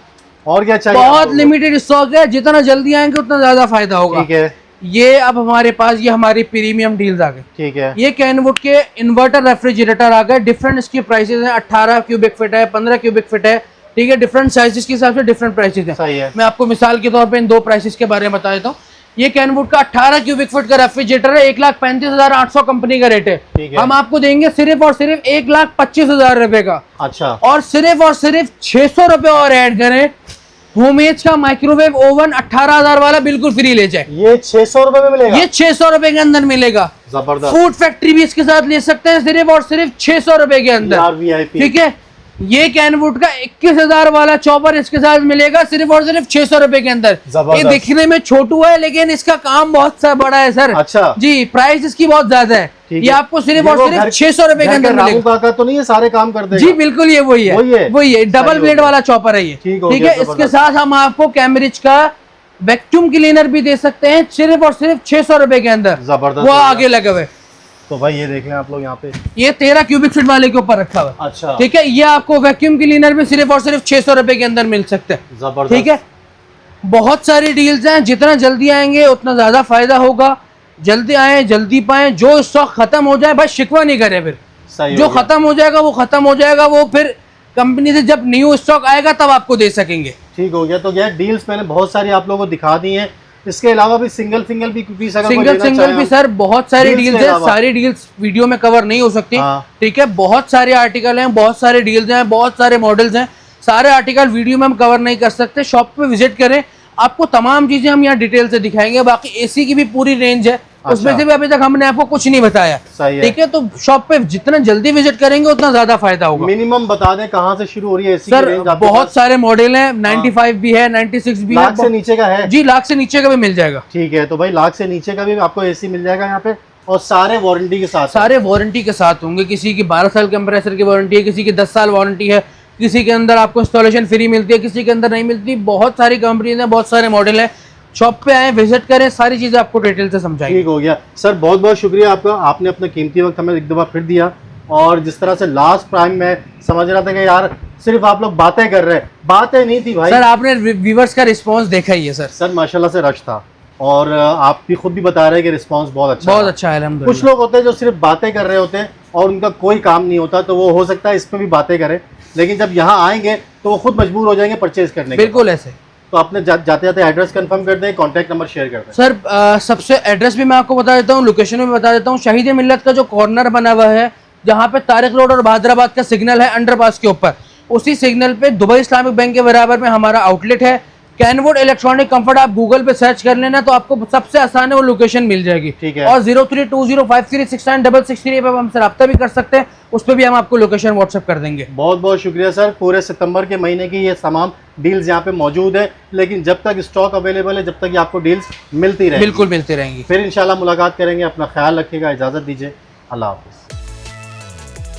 B: और क्या चाहिए?
A: बहुत लिमिटेड स्टॉक है, जितना जल्दी आएंगे उतना ज्यादा फायदा होगा।
B: ठीक है।
A: ये अब हमारे पास ये हमारी प्रीमियम डील्स आ गए।
B: ठीक है।
A: ये कैनवुड के इन्वर्टर रेफ्रिजरेटर आ गए। डिफरेंट इसकी प्राइसेस हैं, 18 क्यूबिक फीट है, 15 क्यूबिक फीट है। ठीक है, डिफरेंट साइजेस के हिसाब से डिफरेंट प्राइसेस हैं।
B: सही है।
A: मैं आपको मिसाल के तौर पे इन दो प्राइसेस के बारे में बता देता हूँ। ये कैनवुड का 18 क्यूबिक फीट का रेफ्रिजरेटर है, 1,35,800 कंपनी का रेट है।
B: ठीक है।
A: हम आपको देंगे सिर्फ और सिर्फ 1,25,000 रुपए का।
B: अच्छा।
A: और सिर्फ 600 रुपए और ऐड करें, होमएज का माइक्रोवेव ओवन 18,000 वाला बिल्कुल फ्री ले जाए।
B: ये 600 रुपए में मिलेगा?
A: ये 600 रुपए के अंदर मिलेगा।
B: जबरदस्त।
A: फूड फैक्ट्री भी इसके साथ ले सकते हैं सिर्फ और सिर्फ 600 रुपए के अंदर।
B: यार VIP।
A: ठीक है, ये कैनवुड का 21,000 वाला चॉपर इसके साथ मिलेगा सिर्फ और सिर्फ 600 रुपए के अंदर। ये दिखने में छोटू है लेकिन इसका काम बहुत सा बड़ा है सर।
B: अच्छा
A: जी, प्राइस इसकी बहुत ज्यादा है। ये आपको सिर्फ और सिर्फ 600 रुपए के अंदर मिलेगा।
B: काका तो नहीं है, सारे काम कर देगा?
A: जी बिल्कुल, ये वही है, डबल ब्लेड वाला चॉपर है ये। ठीक है, इसके साथ हम आपको कैम्ब्रिज का वैक्यूम क्लीनर भी दे सकते हैं सिर्फ और सिर्फ 600 रुपए के अंदर।
B: जबरदस्त।
A: वो आगे लगे हुए।
B: तो भाई ये देख लें आप लोग यहाँ पे,
A: ये 13 क्यूबिक फीट वाले के ऊपर रखा हुआ है।
B: अच्छा।
A: ठीक है, ये आपको वैक्यूम क्लीनर भी सिर्फ और सिर्फ 600 रुपए के अंदर मिल सकते हैं।
B: जबरदस्त।
A: ठीक है, बहुत सारी डील्स हैं, जितना जल्दी आएंगे उतना ज्यादा फायदा होगा। जल्दी आए जल्दी पाए, जो स्टॉक खत्म हो जाए भाई शिकवा नहीं करे फिर।
B: सही
A: जो खत्म हो जाएगा वो खत्म हो जाएगा, वो फिर कंपनी से जब न्यू स्टॉक आएगा तब आपको दे सकेंगे।
B: ठीक हो गया। तो क्या डील्स मैंने बहुत सारी आप लोगों को दिखा दी है, इसके अलावा भी सिंगल भी
A: सिंगल भी सर बहुत सारी डील्स है। सारी डील्स वीडियो में कवर नहीं हो सकती। ठीक है, बहुत सारे आर्टिकल हैं, बहुत सारे डील्स हैं, बहुत सारे मॉडल्स हैं। सारे आर्टिकल वीडियो में हम कवर नहीं कर सकते। शॉप पे विजिट करें, आपको तमाम चीजें हम यहाँ डिटेल से दिखाएंगे। बाकी एसी की भी पूरी रेंज है। उसमें से भी अभी तक हमने आपको कुछ नहीं बताया। ठीक है, तो शॉप पे जितना जल्दी विजिट करेंगे उतना ज्यादा फायदा होगा।
B: मिनिमम बता दें कहाँ से शुरू हो रही है एसी
A: सर?
B: की रेंज?
A: बहुत सारे मॉडल हैं, 95 भी है, 96 भी है।
B: लाख से नीचे का है?
A: जी, लाख से नीचे का भी मिल जाएगा।
B: ठीक है, तो भाई लाख से नीचे का भी आपको एसी मिल जाएगा यहाँ पे, और सारे वारंटी के साथ।
A: सारे वारंटी के साथ होंगे। किसी की 12 साल कंप्रेसर की वारंटी है, किसी की 10 साल वारंटी है, किसी के अंदर आपको इंस्टॉलेशन फ्री मिलती है, किसी के अंदर नहीं मिलती। बहुत सारी कंपनीज हैं, बहुत सारे मॉडल हैं। शॉप पे आए, विजिट करें, सारी चीजें आपको डिटेल से समझाएंगे।
B: ठीक हो गया सर, बहुत बहुत शुक्रिया आपका। आपने अपना कीमती वक्त हमें एक दफा फिर दिया, और जिस तरह से लास्ट प्राइम में समझ रहा था कि यार सिर्फ आप लोग बातें कर रहे हैं, बातें नहीं थी भाई।
A: सर आपने व्यूअर्स का रिस्पांस देखा ही है सर।
B: सर माशाल्लाह से रश था, और आप भी खुद भी बता रहे हैं कि रिस्पांस बहुत अच्छा
A: है अल्हम्दुलिल्लाह।
B: कुछ लोग होते हैं जो सिर्फ बातें कर रहे होते हैं और उनका कोई काम नहीं होता, तो वो हो सकता है इसमें भी बातें करें, लेकिन जब यहाँ आएंगे तो वो खुद मजबूर हो जाएंगे परचेज करने के।
A: बिल्कुल ऐसे।
B: तो आपने जाते जाते एड्रेस कंफर्म कर दें, कॉन्टैक्ट नंबर शेयर कर दें।
A: सर सबसे एड्रेस भी मैं आपको बता देता हूँ, लोकेशन भी बता देता हूँ। शहीद मिल्लत का जो कॉर्नर बना हुआ है, जहाँ पे तारिक रोड और बहादुराबाद का सिग्नल है अंडरपास के ऊपर, उसी सिग्नल पे दुबई इस्लामिक बैंक के बराबर में हमारा आउटलेट है। कैनवुड इलेक्ट्रॉनिक कंफर्ट आप गूगल पे सर्च कर लेना तो आपको सबसे आसान है वो लोकेशन मिल जाएगी।
B: ठीक है।
A: और 0320536966 पे हमसे रब्ता भी कर सकते हैं, उस पर भी हम आपको लोकेशन व्हाट्सएप कर देंगे।
B: बहुत बहुत शुक्रिया सर। पूरे सितंबर के महीने की ये तमाम डील्स यहाँ पे मौजूद है, लेकिन जब तक स्टॉक अवेलेबल है, जब तक आपको डील्स मिलती रहेंगी।
A: बिल्कुल मिलती रहेंगी।
B: फिर इंशाल्लाह मुलाकात करेंगे। अपना ख्याल रखिएगा, इजाज़त दीजिए, अल्लाह हाफिज़।